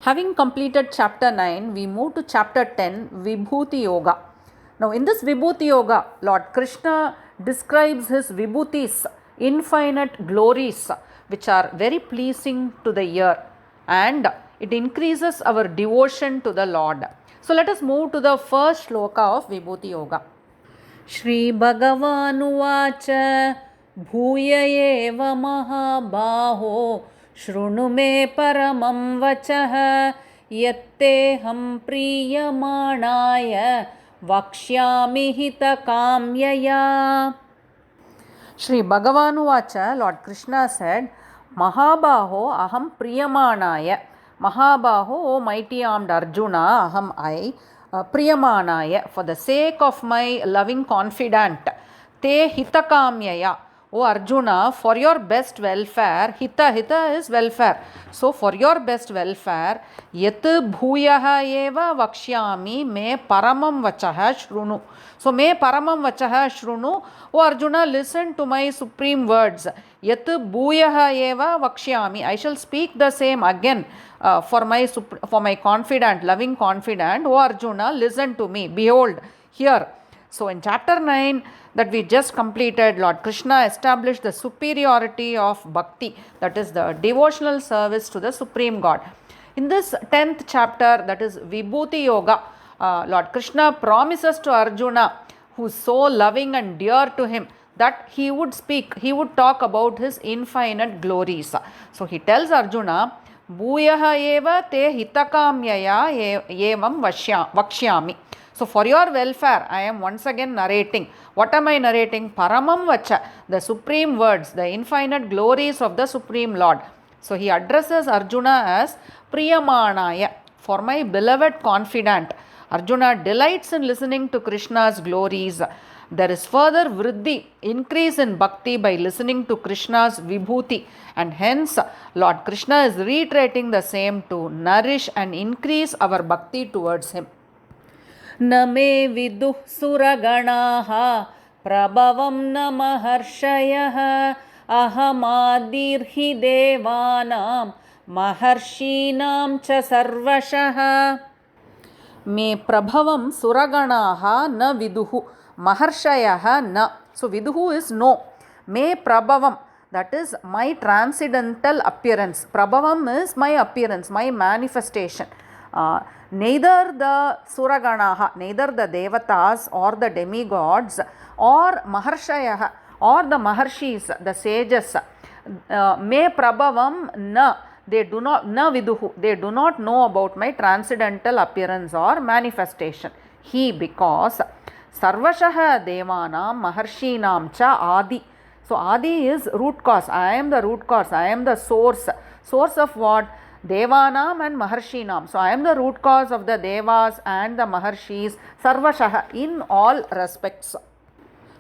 Having completed chapter 9, we move to chapter 10, Vibhūti Yoga. Now, in this Vibhūti Yoga, Lord Krishna describes his Vibhūtis, infinite glories, which are very pleasing to the ear, and it increases our devotion to the Lord. So, let us move to the first sloka of Vibhūti Yoga. Shri Bhagavanuvacha Bhuya eva mahabāho शृणु मे परमं वचः यत्तेऽहं प्रीयमाणाय वक्ष्यामि हितकाम्यया. Shri Bhagavanuvacha, Lord Krishna said, Mahabāho aham priyamanaya. Mahabāho, O mighty armed Arjuna, aham I, priyamanaya, for the sake of my loving confidant, te hitakamyaya. O Arjuna, for your best welfare, hita is welfare. So, for your best welfare, yat bhuyaha eva vakshyami me paramam vachaha shrunu. So, me paramam vachaha shrunu. O Arjuna, listen to my supreme words. Yat bhuyaha eva vakshyami. I shall speak the same again for my confidant, loving confidant. O Arjuna, listen to me. Behold, here. So, in chapter 9 that we just completed, Lord Krishna established the superiority of bhakti, that is the devotional service to the Supreme God. In this 10th chapter, that is Vibhūti Yoga, Lord Krishna promises to Arjuna, who is so loving and dear to him, that he would talk about his infinite glories. So, he tells Arjuna, Bhuyaha eva te hitakamyaya evam vakshyami. So, for your welfare, I am once again narrating. What am I narrating? Paramam vacha, the supreme words, the infinite glories of the Supreme Lord. So, he addresses Arjuna as Priyamanaya, for my beloved confidant. Arjuna delights in listening to Krishna's glories. There is further vriddhi, increase in bhakti by listening to Krishna's Vibhūti, and hence Lord Krishna is reiterating the same to nourish and increase our bhakti towards him. न मे विदुः सुरगणाः प्रभवं न महर्षयः अहमादिर्हि देवानां महर्षीणां च सर्वशः. मे प्रभवं सुरगणाः न विदुः महर्षयः न. So viduhu is no. Me prabhavam, that is my transcendental appearance. Prabhavam is my appearance, my manifestation. Neither the suraganaha, neither the devatas or the demigods or maharshayaha or the maharshis, the sages, me prabhavam na, they do not, na viduhu, they do not know about my transcendental appearance or manifestation. He, because sarvashaha devanam maharshinam cha adi. So adi is root cause. I am the root cause. I am the source. Source of what? Devanam and Maharshinam. So, I am the root cause of the Devas and the Maharshis, Sarvashaha, in all respects.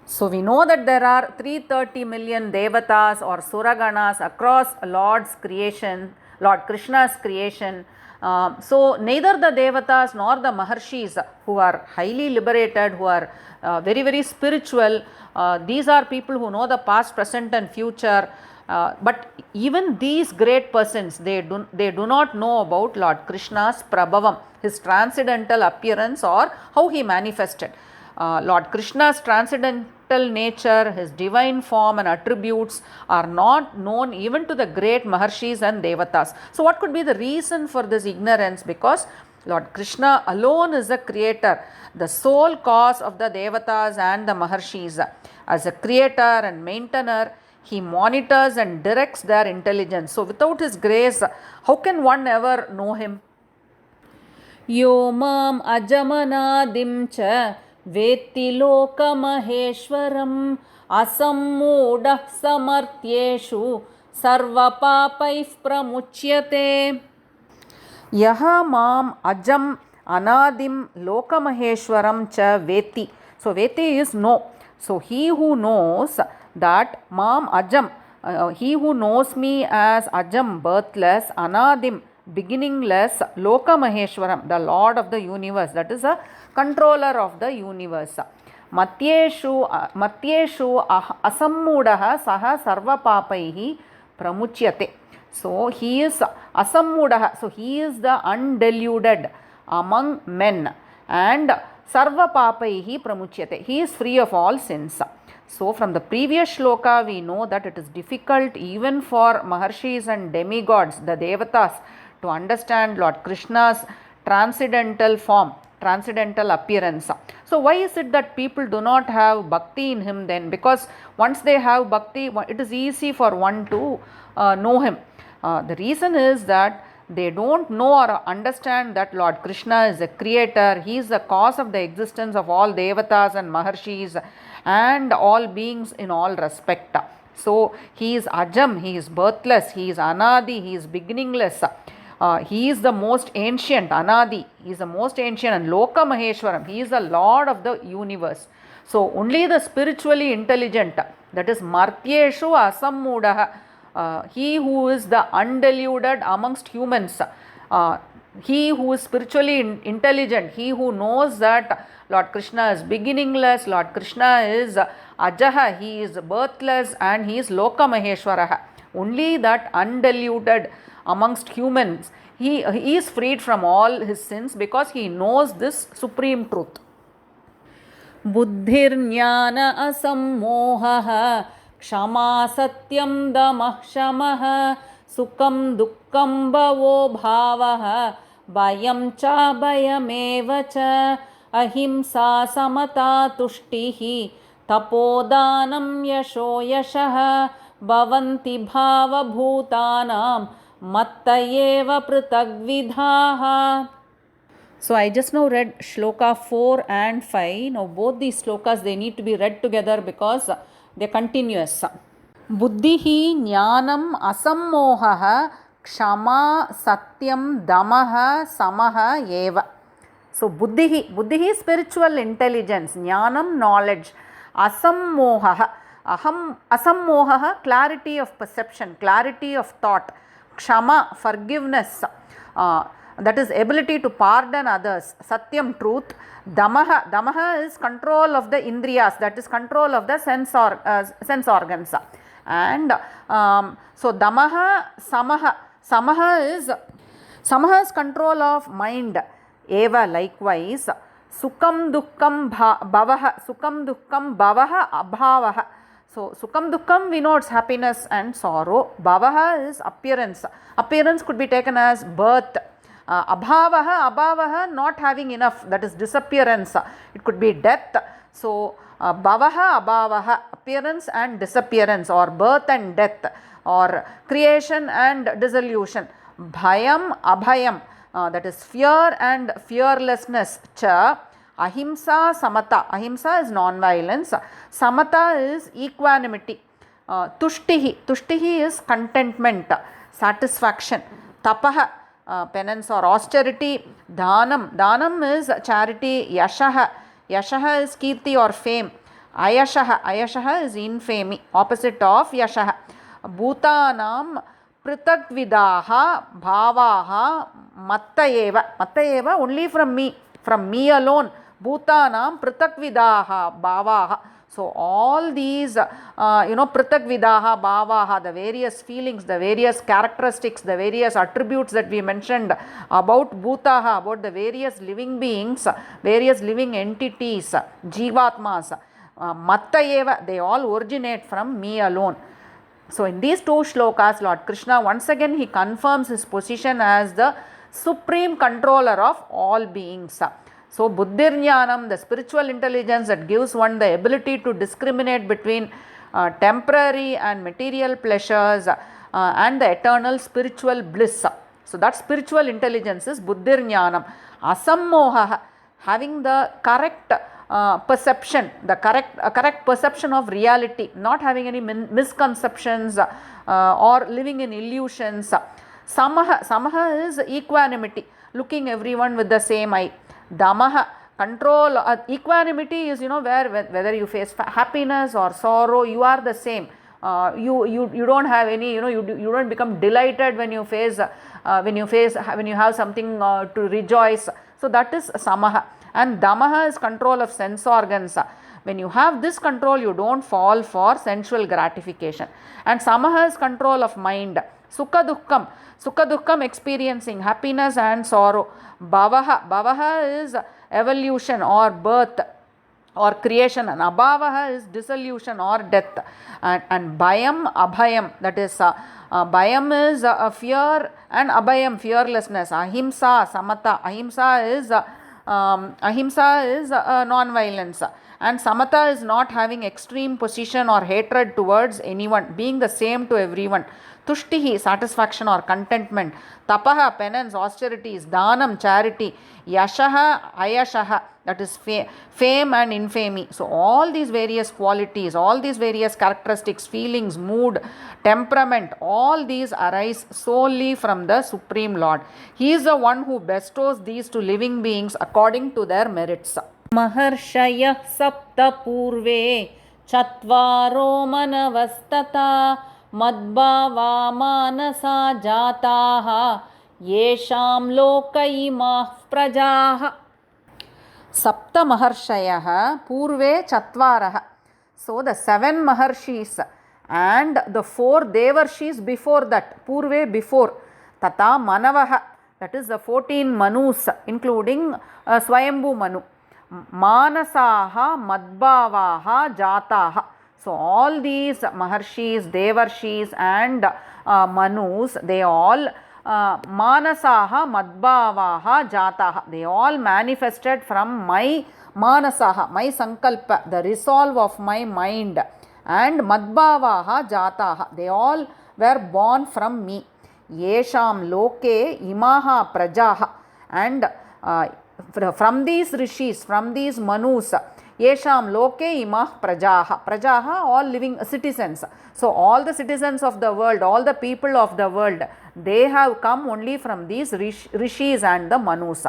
So, we know that there are 330 million Devatas or Suraganas across Lord's creation, Lord Krishna's creation. So, neither the Devatas nor the Maharshis, who are highly liberated, who are very, very spiritual, these are people who know the past, present and future. But even these great persons, they do not know about Lord Krishna's prabhavam, his transcendental appearance or how he manifested. Lord Krishna's transcendental nature, his divine form and attributes are not known even to the great Maharshis and Devatas. So what could be the reason for this ignorance? Because Lord Krishna alone is the creator, the sole cause of the Devatas and the Maharshis. As a creator and maintainer, he monitors and directs their intelligence. So, without his grace, how can one ever know him? Yo mam ajamanadim cha vetti lokamaheshwaram asammudah samartyeshu sarva papaih pramuchyate. Yaha mam ajam anadim lokamaheshwaram cha vetti. So, vetti is no. So, he who knows that mam ajam, he who knows me as ajam, birthless, anadim, beginningless, loka maheshwaram, the Lord of the universe, that is a controller of the universe. Matyeshu asammudaha saha sarva papaihi pramuchyate. So he is asammudaha. So he is the undeluded among men. And sarva papaihi pramuchyate. He is free of all sins. So from the previous shloka we know that it is difficult even for Maharshis and demigods, the devatas, to understand Lord Krishna's transcendental form, transcendental appearance. So why is it that people do not have bhakti in him then? Because once they have bhakti, it is easy for one to know him. The reason is that they don't know or understand that Lord Krishna is a creator. He is the cause of the existence of all devatas and Maharshis and all beings in all respect. So he is Ajam, he is birthless, he is Anadi, he is beginningless. He is the most ancient, Anadi, he is the most ancient, and Loka Maheshwaram, he is the Lord of the universe. So only the spiritually intelligent, that is Martyeshu Asammudaha, he who is the undeluded amongst humans, he who is spiritually intelligent, he who knows that Lord Krishna is beginningless, Lord Krishna is Ajaha, he is birthless, and he is Loka Maheshwaraha. Only that undeluded amongst humans, he is freed from all his sins because he knows this supreme truth. Buddhirjnana asammohaha क्षमा सत्यम दमः शमः सुखम दुःखम भवो भावः भयं च भयमेव च अहिंसा समता तुष्टिः तपोदानं यशो यशः भवन्ति भावभूतानां मत्त एव पृथग्विधाः. So I just now read shloka 4 and 5. Now both these shlokas, they need to be read together because they are continuous. Buddhihi jnanam asammohaha kshama satyam damaha samaha eva. So buddhihi is spiritual intelligence, jnanam knowledge, asammohaha, asammohaha clarity of perception, clarity of thought, kshama forgiveness, that is ability to pardon others, satyam truth, damaha is control of the indriyas, that is control of the sense organs, and so damaha, samaha is control of mind, eva likewise, sukham dukkam bhavaha abhavaha. So sukham dukkam denotes happiness and sorrow, bhavaha is appearance could be taken as birth. Abhavaha not having enough, that is disappearance, it could be death. So bhavaha abhavaha, appearance and disappearance, or birth and death, or creation and dissolution. Bhayam abhayam, that is fear and fearlessness. Cha ahimsa samata, ahimsa is non-violence, samata is equanimity. Tushtihi is contentment, satisfaction. Tapaha, penance or austerity. Dhanam is charity. Yashaha is kirti or fame. Ayashaha is infamy, opposite of yashaha. Bhutanam pritagvidaha bhavaha mattayeva, only from me alone. Bhutanam pritagvidaha bhavaha. So all these, pritagvidaha, bhavaha, the various feelings, the various characteristics, the various attributes that we mentioned about bhutaha, about the various living beings, various living entities, jivatmas, mattayeva, they all originate from me alone. So in these two shlokas, Lord Krishna, once again, he confirms his position as the supreme controller of all beings. So buddhirjnanam, the spiritual intelligence that gives one the ability to discriminate between temporary and material pleasures and the eternal spiritual bliss. So that spiritual intelligence is buddhirjnanam. Asammoha, having the correct perception, the correct perception of reality, not having any misconceptions or living in illusions. Samaha is equanimity, looking everyone with the same eye. Damaha, control, equanimity is, whether you face happiness or sorrow, you are the same. You don't have any, you don't become delighted when you have something to rejoice. So that is samaha. And damaha is control of sense organs. When you have this control, you don't fall for sensual gratification. And samaha is control of mind. Sukha dukkam experiencing, happiness and sorrow. Bhavaha is evolution or birth or creation, and abhavaha is dissolution or death. And bhayam, abhayam, that is bhayam is fear, and abhayam, fearlessness. Ahimsa, samata. Ahimsa is non-violence, and samata is not having extreme position or hatred towards anyone, being the same to everyone. Tushtihi, satisfaction or contentment. Tapaha, penance, austerities. Dhanam, charity. Yashaha, ayashaha, that is fame and infamy. So all these various qualities, all these various characteristics, feelings, mood, temperament, all these arise solely from the Supreme Lord. He is the one who bestows these to living beings according to their merits. Maharshayah sapta purve chatvaro manavastata madbhava manasa jataha yesham lokaimah prajaha. Sapta Maharshayah purve chatvaraha. So the 7 Maharshis and the 4 Devarshis before that, purve before, tata manavaha, that is the 14 Manus including Swayambhu Manu. Manasaha madbhavaha jataha. So all these Maharshis, Devarshis and Manus, they all manasaha madbhavaha jataha, they all manifested from my manasaha, my sankalpa, the resolve of my mind, and madbhavaha jataha, they all were born from me. Yesham loke imaha prajaha, and from these rishis, from these Manus, Yesham loke imah prajaha. Prajaha, all living citizens. So all the citizens of the world, all the people of the world, they have come only from these rishis and the Manus.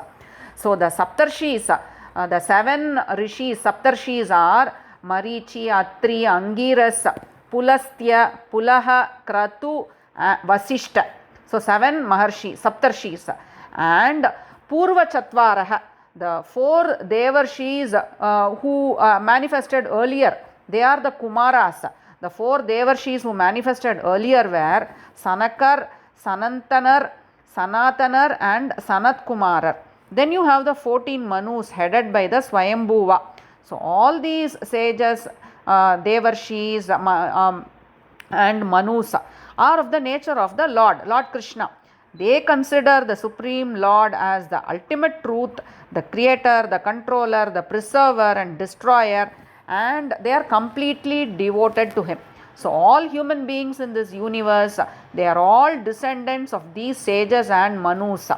So the Saptarshis, the 7 rishis, Saptarshis are Marichi, Atri, Angiras, Pulastya, Pulaha, Kratu, Vasishta. So 7 Maharshi, Saptarshis. And Purva Chatvaraha, the 4 Devarshis who manifested earlier, they are the Kumaras. The 4 Devarshis who manifested earlier were Sanakar, Sanantanar, Sanatanar and Sanat Kumarar. Then you have the 14 Manus headed by the Swayambhuva. So all these sages, Devarshis and Manus are of the nature of the Lord Krishna. They consider the Supreme Lord as the ultimate truth, the creator, the controller, the preserver and destroyer, and they are completely devoted to him. So all human beings in this universe, they are all descendants of these sages and Manus.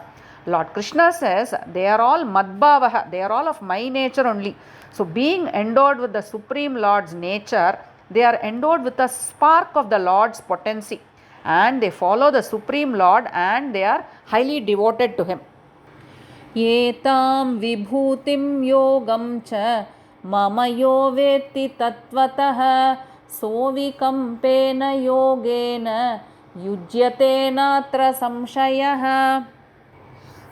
Lord Krishna says they are all madbhavaha, they are all of my nature only. So being endowed with the Supreme Lord's nature, they are endowed with a spark of the Lord's potency, and they follow the Supreme Lord and they are highly devoted to him. Etam vibhūtim yogam cha mama yo vetti tattvataha sovikampena yogena yujyate natra samshayah.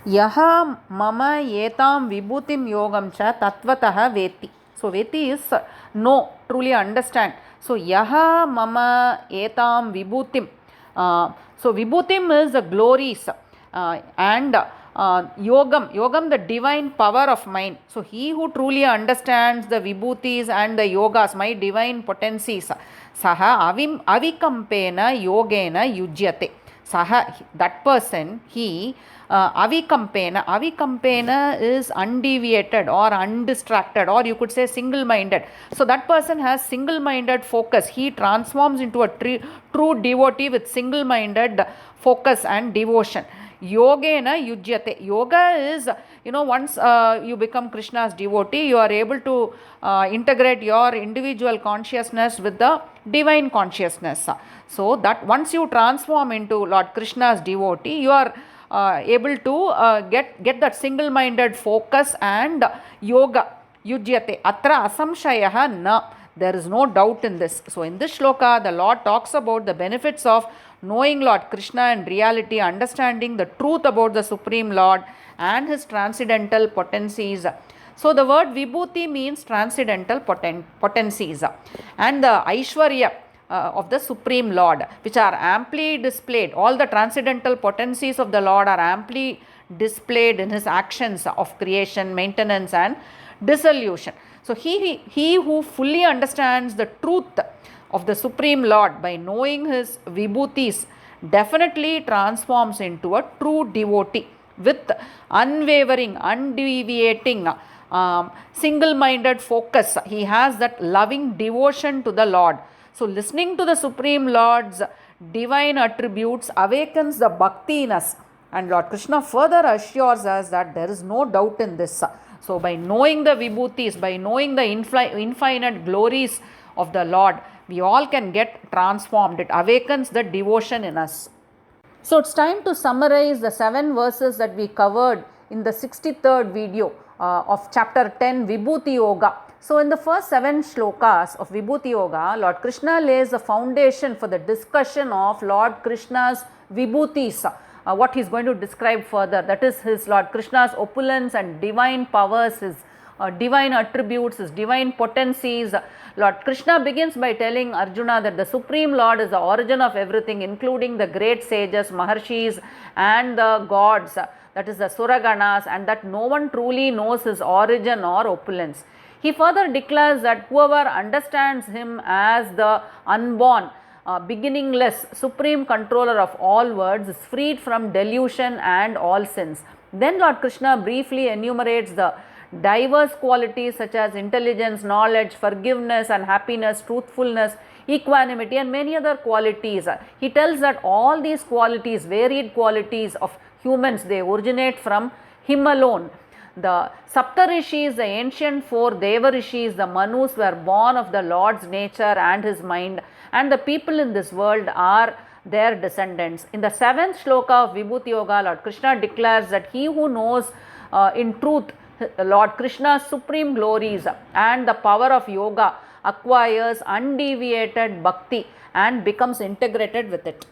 Yaha mama etam vibhūtim yogam cha tattvataha vetti. So vetti is know, truly understand. So yaha mama etam vibhūtim. So Vibhutim is the glories and Yogam, the divine power of mind. So he who truly understands the Vibhutis and the Yogas, my divine potencies, Saha avikampena yogena yujyate. Saha, that person, he avikampena is undeviated or undistracted, or you could say single-minded. So that person has single-minded focus. He transforms into a true devotee with single-minded focus and devotion. Yogena yujyate. Yoga is, once you become Krishna's devotee, you are able to integrate your individual consciousness with the divine consciousness. So that once you transform into Lord Krishna's devotee, you are able to get that single-minded focus and yoga. Yujyate. Atra asamshayah na. There is no doubt in this. So in this shloka, the Lord talks about the benefits of knowing Lord Krishna in reality, understanding the truth about the Supreme Lord and his transcendental potencies. So the word Vibhuti means transcendental potencies. And the Aishwarya, of the Supreme Lord, which are amply displayed. All the transcendental potencies of the Lord are amply displayed in his actions of creation, maintenance, and dissolution. So he who fully understands the truth of the Supreme Lord by knowing his vibhutis definitely transforms into a true devotee with unwavering, undeviating, single-minded focus. He has that loving devotion to the Lord. So listening to the Supreme Lord's divine attributes awakens the bhakti in us. And Lord Krishna further assures us that there is no doubt in this. So by knowing the vibhutis, by knowing the infinite glories of the Lord, we all can get transformed. It awakens the devotion in us. So it's time to summarize the 7 verses that we covered in the 63rd video of chapter 10, Vibhūti Yoga. So in the first 7 slokas of Vibhūti Yoga, Lord Krishna lays the foundation for the discussion of Lord Krishna's vibhutis, what he is going to describe further. That is his Lord Krishna's opulence and divine powers, his divine attributes, his divine potencies. Lord Krishna begins by telling Arjuna that the Supreme Lord is the origin of everything, including the great sages, Maharṣis, and the gods, that is the Suraganas, and that no one truly knows his origin or opulence. He further declares that whoever understands him as the unborn, beginningless, supreme controller of all worlds is freed from delusion and all sins. Then Lord Krishna briefly enumerates the diverse qualities such as intelligence, knowledge, forgiveness and happiness, truthfulness, equanimity, and many other qualities. He tells that all these qualities, varied qualities of humans, they originate from him alone. The Saptarishis, the ancient 4 Devarishis, the Manus, were born of the Lord's nature and his mind, and the people in this world are their descendants. In the 7th sloka of Vibhūti Yoga, Lord Krishna declares that he who knows in truth Lord Krishna's supreme glories and the power of yoga acquires undeviated bhakti and becomes integrated with it.